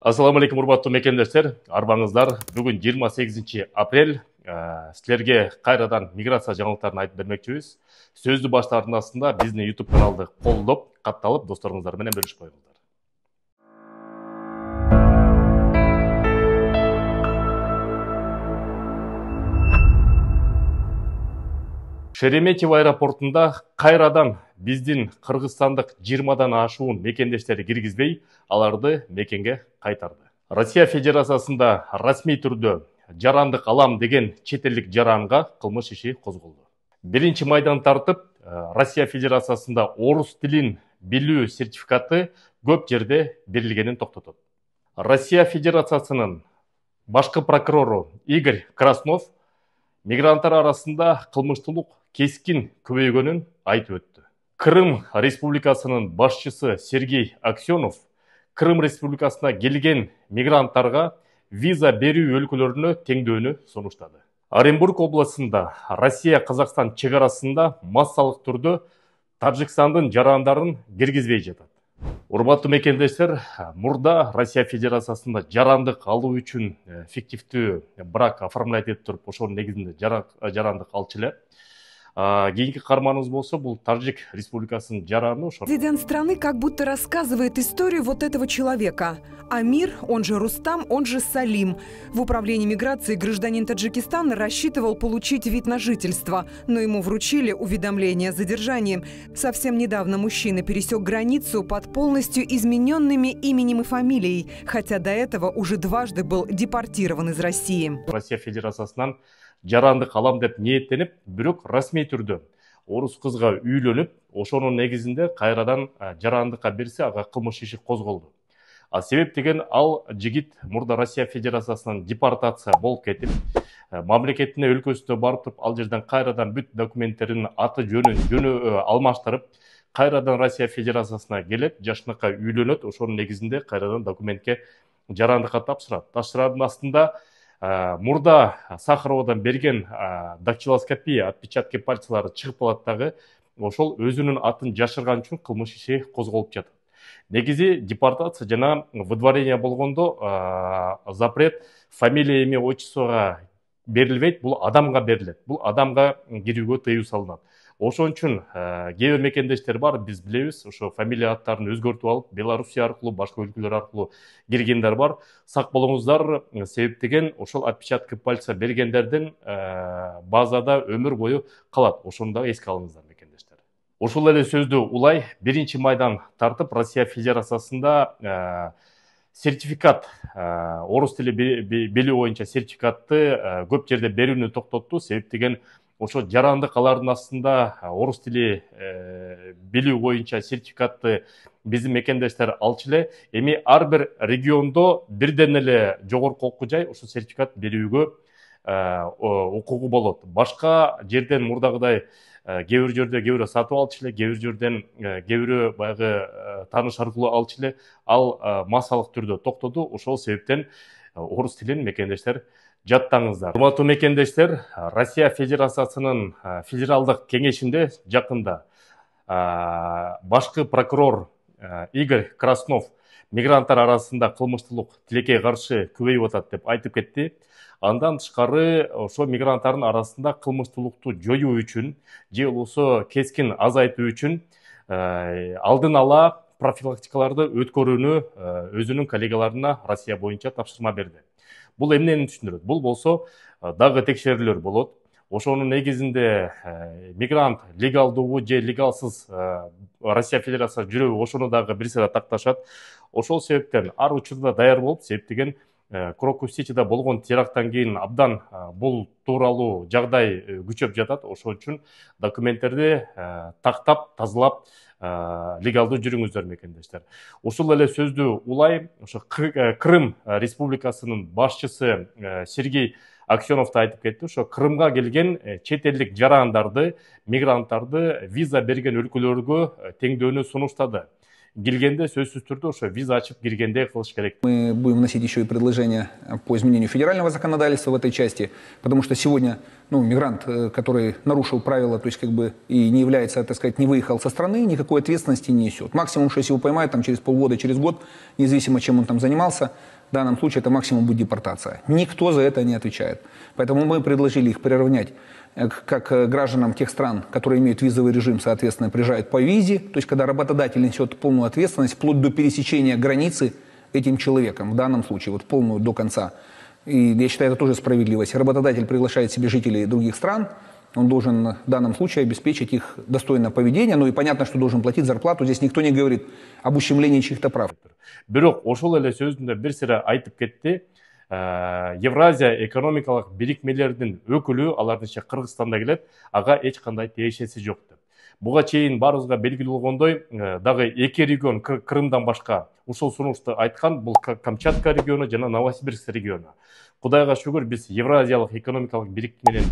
Ассаламу алейкум, урматтуу мекендештер. Арбаңыздар. Бүгүн 28 апрель. Силерге кайрадан миграция жаңылыктарын айтып бермекчибиз. Сөздү баштаардын астында биздин YouTube каналды колдоп, катталып, досторуңуздар менен бөлүшүп коюңуздар. Шереметьево аэропортунда кайрадан биздин кыргызстандык 20дан ашуун мекендештери киргизбей, аларды мекенге кайтарды. Россия Федерациясында расмий түрдө жарандык алам деген чет элдик жаранга кылмыш иши козголду. 1 майдан тартып, Россия Федерациясында орус тилин билүү сертификаты көп жерде берилгенин токтотот. Россия Федерациясынын башкы прокурору Игорь Краснов мигранттар арасында кылмыштуулук кескин көбөйгөнүн айтып өттү. Крым Республикасынын башчысы Сергей Аксенов Крым Республикасына келген мигранттарга виза берүү өлкөлөрүнө теңдөөнү сунуштады. Оренбург областында Россия-Казакстан чегарасында массалык түрдө Тажикстандын жарандарын киргизбей жатат. Урматтуу мекендештер, мурда Россия Федерациясында жарандык алуу үчүн фиктивдүү брак оформлять этип туруп, ошонун негизинде жарандык алчу эле. Кийинки карманыбыз болсо, бул Тажик Республикасынын жараны. Президент страны как будто рассказывает историю вот этого человека. Амир, он же Рустам, он же Салим. В управлении миграции гражданин Таджикистана рассчитывал получить вид на жительство, но ему вручили уведомление о задержании. Совсем недавно мужчина пересек границу под полностью измененными именем и фамилией, хотя до этого уже дважды был депортирован из России. Россия Федерациясынан жарандык алам деп ниеттенип, бирок расмий түрдө орус кызга үйлөнүп, ошонун негизинде кайрадан жарандыкка берсе, ага кылмыш иши козголду. Себеп деген ал жигит мурда Россия Федерациясынан депортация болуп кетип, мамлекетине өлкөсүнө барып туруп, ал жерден кайрадан бүт документтерин аты жөнү алмаштырып, кайрадан Россия Федерациясына келет, жашыныкка үйлөнөт, ошонун негизинде кайрадан документке жарандыкка тапшырат. Тапшырардын астында мурда Сахаровадан берген дактилоскопия отпечатки пальцалары чыгып калат дагы, ошол өзүнүн атын жашырган үчүн кылмыш иши козголуп жатат. Негизи депортация жана выдворение болгондо запрет фамилия, имя, отчествого берилбейт, бул адамга берилет. Бул адамга кирүүгө тыюу салынат. Ошон үчүн кээ бир мекендештер бар, биз билебиз, ошо фамилия аттарын өзгөртүп алып, Белоруссия аркылуу, башка өлкөлөр аркылуу киргендер бар. Сак болуңуздар, себеп деген ошол отпечатки пальца бергендердин базада өмүр бою калат. Ошону да эске алыңыздар мекендештер. Ушул эле сөздү улай 1 майдан тартып Россия Федерациясында сертификат, орус тили билүү боюнча сертификатты көп жерде берүүнү токтотту. Себеп деген ошо жарандык алардын астында орус тили билүү боюнча сертификатты биздин мекендештер алчу эле. Эми ар бир региондо бирден эле жогорку окуу жай ошо сертификат берүүгө укугу болот. Башка жерден мурдагыдай кээ бир жерде кээ бирөө сатып алчу эле, кээ бир жерден кээ бирөө баягы тааныш аркылуу алчу эле. Ал массалык түрдө токтоду. Ошол себептен орус тилин мекендештер жаттаңыздар. Урматтуу мекендештер, Россия Федерациясынын федералдык кеңешинде жакында башкы прокурор Игорь Краснов мигранттар арасында кылмыштуулук тилекке каршы көбөйүп атат деп айтып кетти. Андан тышкары ошо мигранттардын арасында кылмыштуулукту жоюу үчүн же болбосо кескин азайтуу үчүн алдын ала профилактикаларды өткөрүүнү өзүнүн коллегаларына Россия боюнча тапшырма берди. Бул эмнени түшүндүрөт? Бул болсо дагы текшерүүлөр болот. Ошонун негизинде мигрант легалдуубу же легалсыз Россия Федерациясына жүрөбү, ошону дагы бир сыйра такташат. Ошол себептен ар учурда даяр болуп, себеп деген Крокус-Ситиде болгон теракттан кийин абдан бул тууралуу жагдай күчөп жатат. Ошон үчүн документтерди тактап, тазалап легалдуу жүрүңүздөр мекендештер. Ушул эле сөздү улай, ошо Крым Республикасынын башчысы Сергей Аксенов да айтып кетти. Ошо Крымга келген чет элдик жарандарды, мигранттарды виза берген өлкөлөргө теңдөөнү сунуштады. келгенде сөзсүз түрдө ошо виза ачып киргендей кылыш керек. Мы будем вносить еще и предложения по изменению федерального законодательства в этой части, потому что сегодня мигрант, который нарушил правила, то есть и не является, так сказать, не выехал со страны, никакой ответственности не несет. Максимум, что если его поймают там, через полгода, через год, независимо, чем он там занимался, в данном случае это максимум будет депортация. Никто за это не отвечает. Поэтому мы предложили их приравнять как гражданам тех стран, которые имеют визовый режим, соответственно, приезжают по визе, то есть когда работодатель несет полную ответственность вплоть до пересечения границы этим человеком, в данном случае, вот полную до конца. И я считаю, это тоже справедливость. Работодатель приглашает себе жителей других стран, он должен в данном случае обеспечить их достойное поведение, и понятно, что должен платить зарплату. Здесь никто не говорит об ущемлении чьих-то прав. Бирок ошол эле сөзүндө бир сыйра айтып кетти. Евразия экономикалык бирикмелердин өкүлү, алардынча Кыргызстанда келет, ага эч кандай тиешеси жок деп. Буга чейин баарыбызга белгилүү болгондой, дагы эки регион Крымдан башка ушул сунушту айткан, бул Камчатка региону жана Новосибирск региону. Кудайга шүгүр, биз Евразиялык экономикалык бирикменин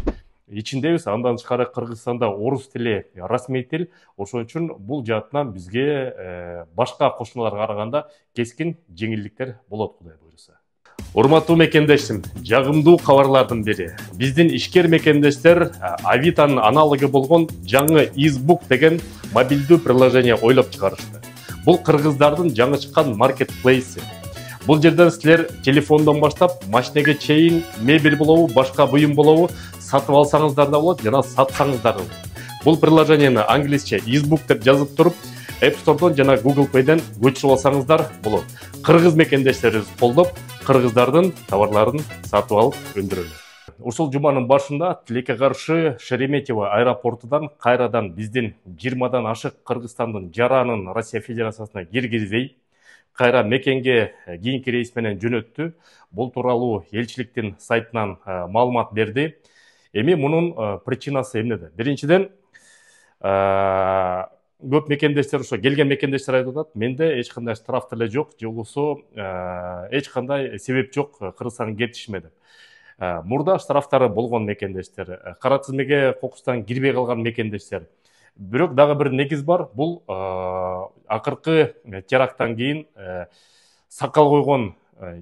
ичиндебиз, андан тышкары Кыргызстанда орус тили расмий тил, ошон үчүн бул жаатынан бизге башка кошуналарга караганда кескин жеңилдиктер болот, Кудай буйруса. Урматтуу мекендештим, жагымдуу кабарлардын бири. Биздин ишкер мекендештер Авитанын аналогу болгон жаңы Избук деген мобилдүү приложение ойлоп чыгарышты. Бул кыргыздардын жаңы чыккан маркетплейси. Бул жерден силер телефондон баштап машинеге чейин мебель болобу, башка буюм болобу сатып алсаңыздар да болот, жана сатсаңыздар да болот. Бул приложениени англисче Избук деп жазып туруп, App Store'дон жана Google Play'ден көчүрүп алсаңыздар болот. Кыргыз мекендештерибиз колдоп, кыргыздардын товарларын сатып алып өндүрөлөт. Ушул жуманын башында тилекке каршы Шереметьево аэропортунан кайрадан биздин 20дан ашык Кыргызстандын жаранын Россия Федерациясына киргизбей, кайра мекенге кийинки рейс менен жөнөттү. Бул тууралуу элчиликтин сайтынан маалымат берди. Эми мунун причинасы эмнеде? Биринчиден, көп мекендештер, ошо келген мекендештер айтып атат, менде эч кандай штраф деле жок, же болбосо эч кандай себеп жок Кыргызстанга кетишиме деп. Мурда штрафтары болгон мекендештер, кара тизмеге кокустан кирбей калган мекендештер. Бирок дагы бир негиз бар, бул акыркы теракттан кийин сакал койгон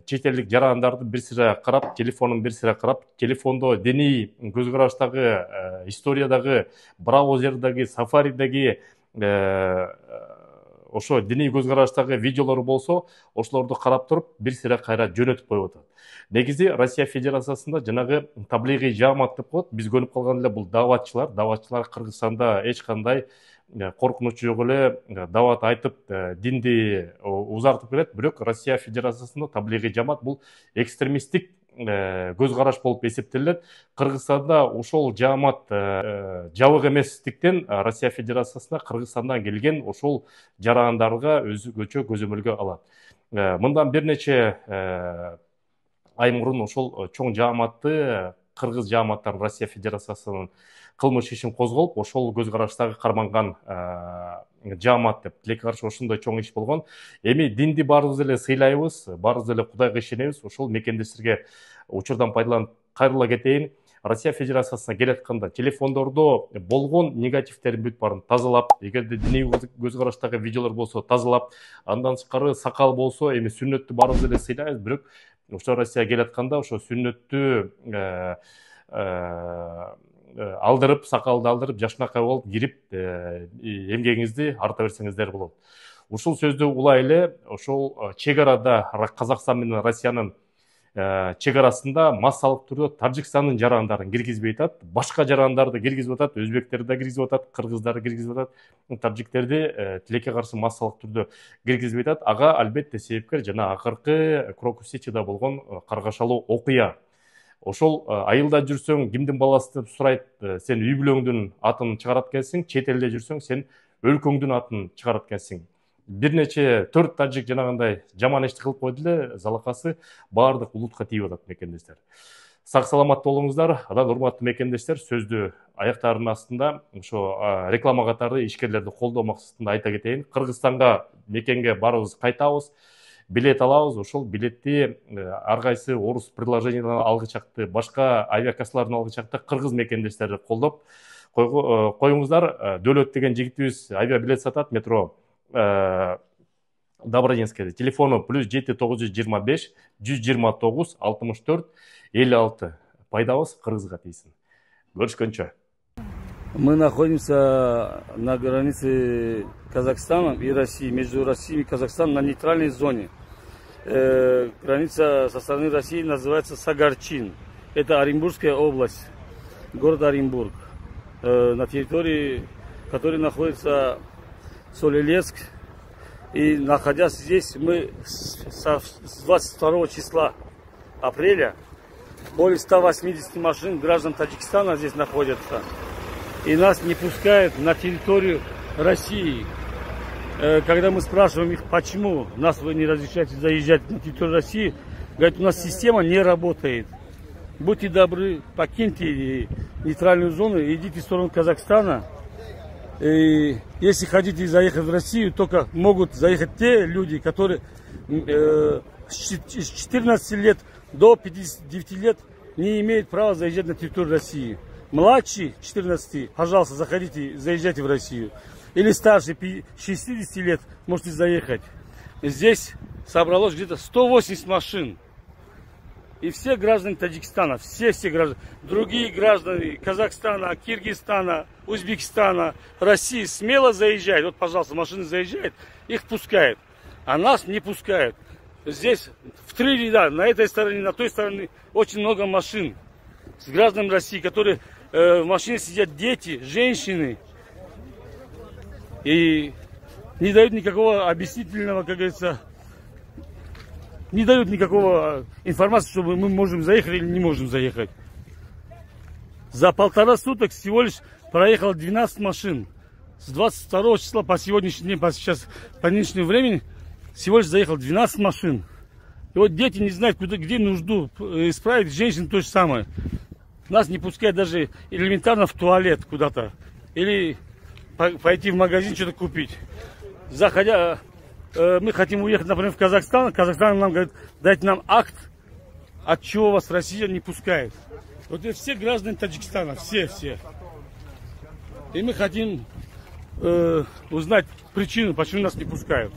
чет элдик жарандарды бир сыйра карап, телефонун бир сыйра карап, телефондо диний көз караштагы, историядагы, браузердеги, сафаридеги ошо диний көз караштагы видеолор болсо, ошолорду карап туруп, бир сыйра кайра жөнөтүп коюп атат. Негизи Россия Федерациясында жанагы таблигый жаамат деп коет. Биз көрүп калган эле бул даватчылар Кыргызстанда эч кандай коркунучу жок эле дават айтып, динди узартып келет. Бирок Россия Федерациясында таблигый жаамат бул экстремисттик көз караш болуп эсептелет. Кыргызстанда ошол жаамат жабык эместиктен Россия Федерациясына Кыргызстандан келген ошол жарандарга өзгөчө көзөмөлгө алат. Мындан бир нече ай мурун ошол чоң жааматты кыргыз жааматтары Россия Федерациясынын кылмыш ишин козголуп, ошол көз караштагы карманган жаамат деп тилекке каршы ошондой чоң иш болгон. Эми динди баарыбыз эле сыйлайбыз, баарыбыз эле Кудайга ишенебиз. Ошол мекендештерге учурдан пайдаланып кайрыла кетейин. Россия Федерациясына келатканда телефондордо болгон негативтердин бүт баарын тазалап, эгерде диний көз караштагы видеолор болсо тазалап, андан тышкары сакал болсо, эми сүннөттү баарыбыз эле сыйлайбыз, бирок ошо Россияга келатканда ошо сүннөттү алдырып, сакалды алдырып, жашынакай болуп кирип, эмгегиңизди арта берсеңиздер болот. Ушул сөздү улай эле ошол чек арада Казакстан менен Россиянын чек арасында массалык түрдө Тажикстандын жарандарын киргизбей атат, башка жарандарды киргизип атат, өзбектерди да киргизип атат, кыргыздарды киргизип атат, таджиктерди тилекке каршы массалык түрдө киргизбей атат. Ага албетте себепкер жана акыркы Крокус-Ситиде болгон каргашалуу окуя. Ошол айылда жүрсөң, кимдин баласы деп сурайт, сен үй бүлөңдүн атын чыгарат экенсиң, чет элде жүрсөң, сен өлкөңдүн атын чыгарат экенсиң. Бир нече 4 тажик жанагындай жаман ишти кылып койду эле, залакасы баардык улутка тийип атат мекендештер. Сак саламат болуңуздар, анан урматтуу мекендештер, сөздү аяктарынын астында ошо реклама катары ишкерлерди колдоо максатында айта кетейин. Кыргызстанга мекенге барыбыз кайтабыз. Билет алабыз, ошол билетти ар кайсы орус приложенияларынан алгычакты, башка авиакассалардан алгычакты кыргыз мекендештерди колдоп коюңуздар. Дөөлөт деген жигитибиз авиабилет сатат, метро Добродинская. Телефону плюс 7-925 129 64 56. Пайдабыз қырғызға тейсін. Көрішкенше. Мы находимся на границе Казахстана и России, между Россией и Казахстаном на нейтральной зоне. Граница со стороны России называется Сагарчин. Это Оренбургская область, город Оренбург. На территории, которой находится Солилецк. И находясь здесь, мы с 22 числа апреля более 180 машин граждан Таджикистана здесь находятся. И нас не пускают на территорию России. Когда мы спрашиваем их, почему нас вы не разрешаете заезжать на территорию России, говорят, у нас система не работает. Будьте добры, покиньте нейтральную зону и идите в сторону Казахстана. И если хотите заехать в Россию, только могут заехать те люди, которые с 14 лет до 59 лет не имеют права заезжать на территорию России. Младшие 14, пожалуйста, заходите, заезжайте в Россию. Или старше 60 лет можете заехать. Здесь собралось где-то 180 машин. И все граждане Таджикистана, все граждане, другие граждане Казахстана, Киргизстана, Узбекистана, России смело заезжают. Вот, пожалуйста, машины заезжают, их пускают. А нас не пускают. Здесь в 3 ряда, на этой стороне, на той стороне очень много машин с гражданами России, которые в машине сидят дети, женщины. И не дают никакого объяснительного, как говорится, не дают никакого информации, чтобы мы можем заехать или не можем заехать. За 1,5 суток всего лишь проехало 12 машин. С 22 числа по сегодняшний день, по нынешнему времени, всего лишь заехало 12 машин. И вот дети не знают, где нужду исправить, женщины то же самое. Нас не пускают даже элементарно в туалет куда-то. Или пойти в магазин что-то купить. Заходя, мы хотим уехать, например, в Казахстан. Казахстан нам говорит, дайте нам акт, от чего вас Россия не пускает. Вот это все граждане Таджикистана, все. И мы хотим узнать причину, почему нас не пускают.